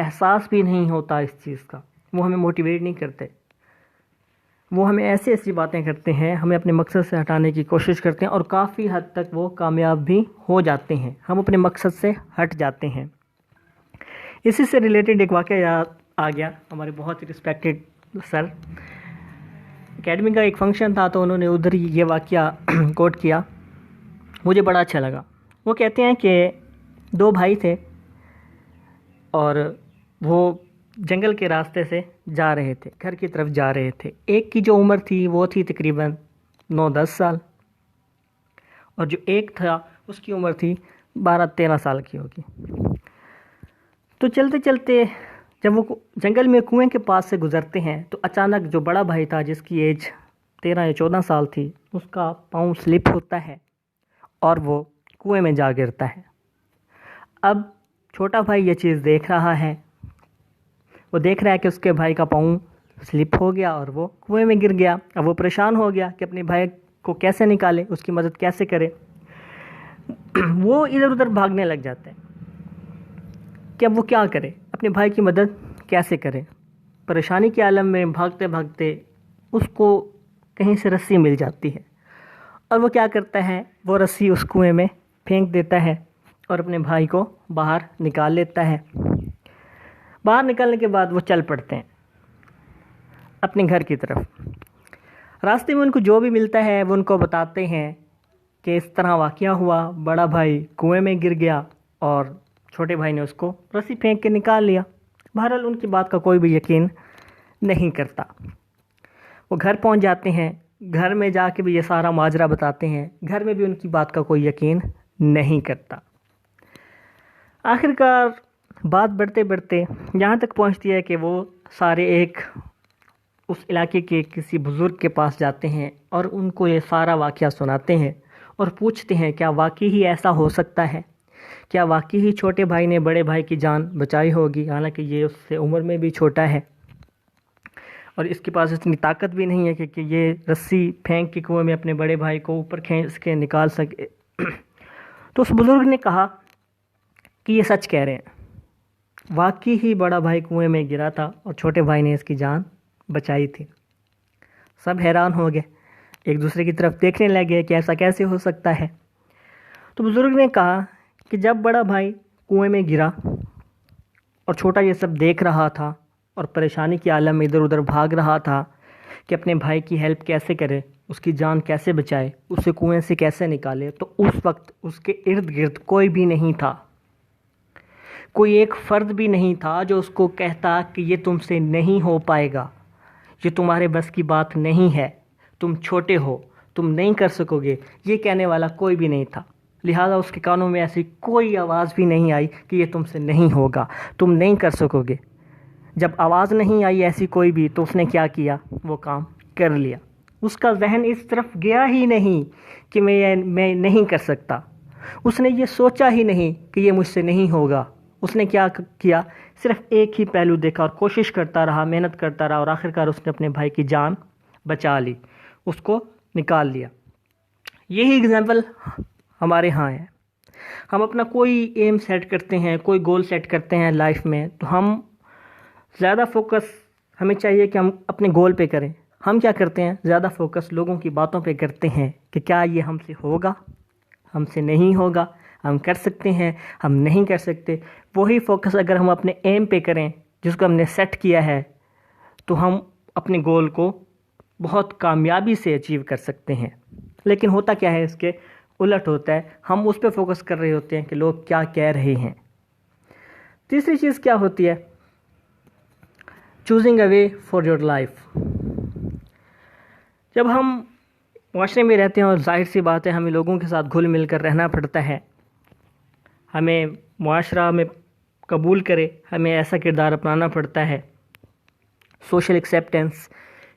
احساس بھی نہیں ہوتا اس چیز کا، وہ ہمیں موٹیویٹ نہیں کرتے، وہ ہمیں ایسی ایسی باتیں کرتے ہیں، ہمیں اپنے مقصد سے ہٹانے کی کوشش کرتے ہیں، اور کافی حد تک وہ کامیاب بھی ہو جاتے ہیں، ہم اپنے مقصد سے ہٹ جاتے ہیں۔ اسی سے ریلیٹڈ ایک واقعہ یاد آ گیا، ہمارے بہت ہی رسپیکٹڈ سر اکیڈمی کا ایک فنکشن تھا، تو انہوں نے ادھر یہ واقعہ کوٹ کیا، مجھے بڑا اچھا لگا۔ وہ کہتے ہیں کہ 2 بھائی تھے اور وہ جنگل کے راستے سے جا رہے تھے، گھر کی طرف جا رہے تھے۔ ایک کی جو عمر تھی وہ تھی تقریباً 9-10 سال، اور جو ایک تھا اس کی عمر تھی 12-13 سال کی ہوگی۔ تو چلتے چلتے جب وہ جنگل میں کنویں کے پاس سے گزرتے ہیں تو اچانک جو بڑا بھائی تھا، جس کی ایج 13 یا 14 سال تھی، اس کا پاؤں سلپ ہوتا ہے اور وہ کنویں میں جا گرتا ہے۔ اب چھوٹا بھائی یہ چیز دیکھ رہا ہے، وہ دیکھ رہا ہے کہ اس کے بھائی کا پاؤں سلپ ہو گیا اور وہ کنویں میں گر گیا۔ اب وہ پریشان ہو گیا کہ اپنے بھائی کو کیسے نکالے، اس کی مدد کیسے کرے۔ وہ ادھر ادھر بھاگنے لگ جاتا ہے کہ اب وہ کیا کرے، اپنے بھائی کی مدد کیسے کرے۔ پریشانی کے عالم میں بھاگتے بھاگتے اس کو کہیں سے رسی مل جاتی ہے، اور وہ کیا کرتا ہے، وہ رسی اس کنویں میں پھینک دیتا ہے اور اپنے بھائی کو باہر نکال لیتا ہے۔ باہر نکلنے کے بعد وہ چل پڑتے ہیں اپنے گھر کی طرف۔ راستے میں ان کو جو بھی ملتا ہے وہ ان کو بتاتے ہیں کہ اس طرح واقعہ ہوا، بڑا بھائی کنویں میں گر گیا اور چھوٹے بھائی نے اس کو رسی پھینک کے نکال لیا۔ بہرحال ان کی بات کا کوئی بھی یقین نہیں کرتا۔ وہ گھر پہنچ جاتے ہیں، گھر میں جا کے بھی یہ سارا ماجرا بتاتے ہیں، گھر میں بھی ان کی بات کا کوئی یقین نہیں کرتا۔ آخر کار بات بڑھتے بڑھتے یہاں تک پہنچتی ہے کہ وہ سارے ایک اس علاقے کے کسی بزرگ کے پاس جاتے ہیں اور ان کو یہ سارا واقعہ سناتے ہیں اور پوچھتے ہیں کیا واقعی ہی ایسا ہو سکتا ہے، کیا واقعی ہی چھوٹے بھائی نے بڑے بھائی کی جان بچائی ہوگی، حالانکہ یہ اس سے عمر میں بھی چھوٹا ہے اور اس کے پاس اتنی طاقت بھی نہیں ہے کہ یہ رسی پھینک کے کنویں میں اپنے بڑے بھائی کو اوپر کھینچ کے نکال سکے۔ تو اس بزرگ نے کہا کہ یہ سچ کہہ رہے ہیں، واقعی ہی بڑا بھائی کنویں میں گرا تھا اور چھوٹے بھائی نے اس کی جان بچائی تھی۔ سب حیران ہو گئے، ایک دوسرے کی طرف دیکھنے لگے کہ ایسا کیسے ہو سکتا ہے۔ تو بزرگ نے کہا کہ جب بڑا بھائی کنویں میں گرا اور چھوٹا یہ سب دیکھ رہا تھا اور پریشانی کے عالم میں ادھر ادھر بھاگ رہا تھا کہ اپنے بھائی کی ہیلپ کیسے کرے، اس کی جان کیسے بچائے، اسے کنویں سے کیسے نکالے، تو اس وقت اس کے ارد گرد کوئی بھی نہیں تھا، کوئی ایک فرد بھی نہیں تھا جو اس کو کہتا کہ یہ تم سے نہیں ہو پائے گا، یہ تمہارے بس کی بات نہیں ہے، تم چھوٹے ہو، تم نہیں کر سکو گے، یہ کہنے والا کوئی بھی نہیں تھا۔ لہٰذا اس کے کانوں میں ایسی کوئی آواز بھی نہیں آئی کہ یہ تم سے نہیں ہوگا، تم نہیں کر سکو گے۔ جب آواز نہیں آئی ایسی کوئی بھی، تو اس نے کیا کیا، وہ کام کر لیا۔ اس کا ذہن اس طرف گیا ہی نہیں کہ میں نہیں کر سکتا، اس نے یہ سوچا ہی نہیں کہ یہ مجھ سے نہیں ہوگا۔ اس نے کیا کیا، صرف ایک ہی پہلو دیکھا اور کوشش کرتا رہا، محنت کرتا رہا، اور آخرکار اس نے اپنے بھائی کی جان بچا لی، اس کو نکال لیا۔ یہی اگزامپل ہمارے ہاں ہے۔ ہم اپنا کوئی ایم سیٹ کرتے ہیں، کوئی گول سیٹ کرتے ہیں لائف میں، تو ہم زیادہ فوکس ہمیں چاہیے کہ ہم اپنے گول پہ کریں۔ ہم کیا کرتے ہیں، زیادہ فوکس لوگوں کی باتوں پہ کرتے ہیں کہ کیا یہ ہم سے ہوگا، ہم سے نہیں ہوگا، ہم کر سکتے ہیں، ہم نہیں کر سکتے۔ وہی فوکس اگر ہم اپنے ایم پہ کریں جس کو ہم نے سیٹ کیا ہے، تو ہم اپنے گول کو بہت کامیابی سے اچیو کر سکتے ہیں۔ لیکن ہوتا کیا ہے، اس کے الٹ ہوتا ہے، ہم اس پہ فوکس کر رہے ہوتے ہیں کہ لوگ کیا کہہ رہے ہیں۔ تیسری چیز کیا ہوتی ہے، choosing a way for your life. جب ہم معاشرے میں رہتے ہیں اور ظاہر سی بات ہے ہمیں لوگوں کے ساتھ گھل مل کر رہنا پڑتا ہے، ہمیں معاشرہ میں قبول کرے، ہمیں ایسا کردار اپنانا پڑتا ہے، سوشل ایکسیپٹنس،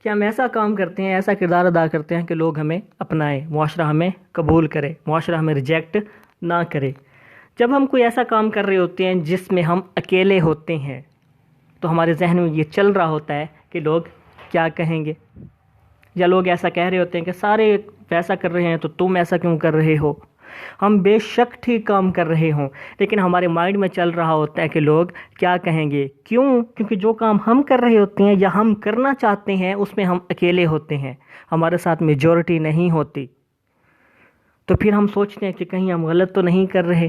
کہ ہم ایسا کام کرتے ہیں، ایسا کردار ادا کرتے ہیں کہ لوگ ہمیں اپنائیں، معاشرہ ہمیں قبول کرے، معاشرہ ہمیں ریجیکٹ نہ کرے۔ جب ہم کوئی ایسا کام کر رہے ہوتے ہیں جس میں ہم اکیلے ہوتے ہیں، تو ہمارے ذہن میں یہ چل رہا ہوتا ہے کہ لوگ کیا کہیں گے، یا لوگ ایسا کہہ رہے ہوتے ہیں کہ سارے ویسا کر رہے ہیں تو تم ایسا کیوں کر رہے ہو، ہم بے شک ٹھیک کام کر رہے ہوں، لیکن ہمارے مائنڈ میں چل رہا ہوتا ہے کہ لوگ کیا کہیں گے۔ کیوں؟ کیونکہ جو کام ہم کر رہے ہوتے ہیں یا ہم کرنا چاہتے ہیں اس میں ہم اکیلے ہوتے ہیں، ہمارے ساتھ میجورٹی نہیں ہوتی، تو پھر ہم سوچتے ہیں کہ کہیں ہم غلط تو نہیں کر رہے،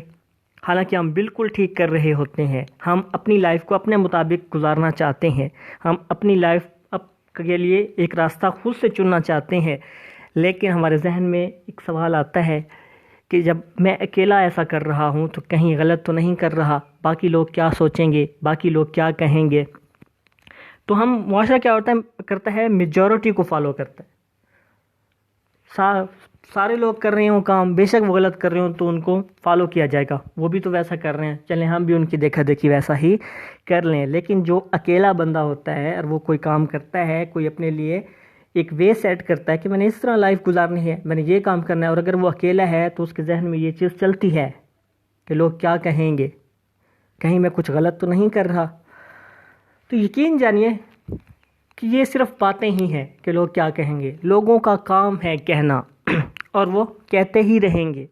حالانکہ ہم بالکل ٹھیک کر رہے ہوتے ہیں۔ ہم اپنی لائف کو اپنے مطابق گزارنا چاہتے ہیں، ہم اپنی لائف کے لیے ایک راستہ خود سے چننا چاہتے ہیں، لیکن ہمارے ذہن میں ایک سوال آتا ہے کہ جب میں اکیلا ایسا کر رہا ہوں تو کہیں غلط تو نہیں کر رہا، باقی لوگ کیا سوچیں گے، باقی لوگ کیا کہیں گے۔ تو ہم معاشرہ کیا کرتا ہے میجورٹی کو فالو کرتا ہے، سارے لوگ کر رہے ہوں کام، بے شک وہ غلط کر رہے ہوں تو ان کو فالو کیا جائے گا، وہ بھی تو ویسا کر رہے ہیں، چلیں ہم بھی ان کی دیکھا دیکھی ویسا ہی کر لیں۔ لیکن جو اکیلا بندہ ہوتا ہے اور وہ کوئی کام کرتا ہے، کوئی اپنے لیے ایک وے سیٹ کرتا ہے کہ میں نے اس طرح لائف گزارنی ہے، میں نے یہ کام کرنا ہے، اور اگر وہ اکیلا ہے تو اس کے ذہن میں یہ چیز چلتی ہے کہ لوگ کیا کہیں گے، کہیں میں کچھ غلط تو نہیں کر رہا۔ تو یقین جانیے کہ یہ صرف باتیں ہی ہیں کہ لوگ کیا کہیں گے، لوگوں کا کام ہے کہنا اور وہ کہتے ہی رہیں گے۔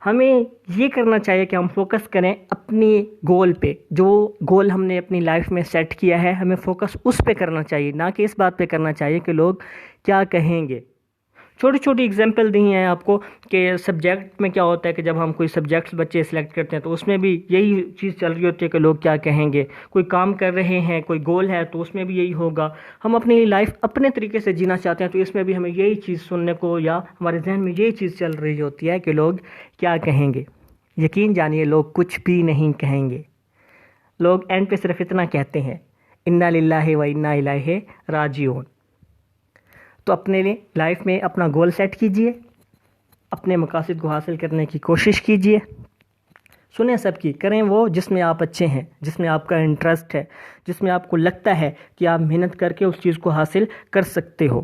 ہمیں یہ کرنا چاہیے کہ ہم فوکس کریں اپنی گول پہ، جو گول ہم نے اپنی لائف میں سیٹ کیا ہے ہمیں فوکس اس پہ کرنا چاہیے، نہ کہ اس بات پہ کرنا چاہیے کہ لوگ کیا کہیں گے۔ چھوٹی چھوٹی اگزامپل دی ہیں آپ کو کہ سبجیکٹ میں کیا ہوتا ہے کہ جب ہم کوئی سبجیکٹس بچے سلیکٹ کرتے ہیں تو اس میں بھی یہی چیز چل رہی ہوتی ہے کہ لوگ کیا کہیں گے۔ کوئی کام کر رہے ہیں، کوئی گول ہے تو اس میں بھی یہی ہوگا۔ ہم اپنی لائف اپنے طریقے سے جینا چاہتے ہیں تو اس میں بھی ہمیں یہی چیز سننے کو یا ہمارے ذہن میں یہی چیز چل رہی ہوتی ہے کہ لوگ کیا کہیں گے۔ یقین جانیے لوگ کچھ بھی نہیں کہیں گے، لوگ اینڈ پہ صرف اتنا کہتے ہیں انا للہ و انا الیہ راجعون۔ تو اپنے لیے لائف میں اپنا گول سیٹ کیجئے، اپنے مقاصد کو حاصل کرنے کی کوشش کیجئے، سنیں سب کی، کریں وہ جس میں آپ اچھے ہیں، جس میں آپ کا انٹرسٹ ہے، جس میں آپ کو لگتا ہے کہ آپ محنت کر کے اس چیز کو حاصل کر سکتے ہو،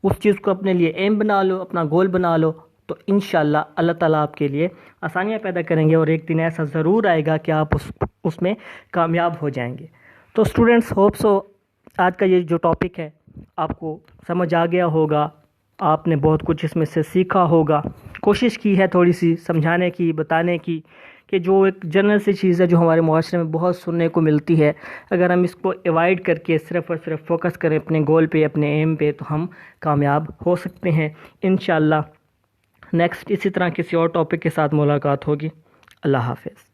اس چیز کو اپنے لیے ایم بنا لو، اپنا گول بنا لو، تو انشاءاللہ اللہ تعالیٰ آپ کے لیے آسانیاں پیدا کریں گے اور ایک دن ایسا ضرور آئے گا کہ آپ اس میں کامیاب ہو جائیں گے۔ تو اسٹوڈنٹس ہوپ سو آج کا یہ جو ٹاپک ہے آپ کو سمجھ آ گیا ہوگا، آپ نے بہت کچھ اس میں سے سیکھا ہوگا۔ کوشش کی ہے تھوڑی سی سمجھانے کی، بتانے کی کہ جو ایک جنرل سی چیز ہے جو ہمارے معاشرے میں بہت سننے کو ملتی ہے، اگر ہم اس کو ایوائڈ کر کے صرف اور صرف فوکس کریں اپنے گول پہ، اپنے ایم پہ، تو ہم کامیاب ہو سکتے ہیں انشاءاللہ۔ نیکسٹ اسی طرح کسی اور ٹاپک کے ساتھ ملاقات ہوگی۔ اللہ حافظ۔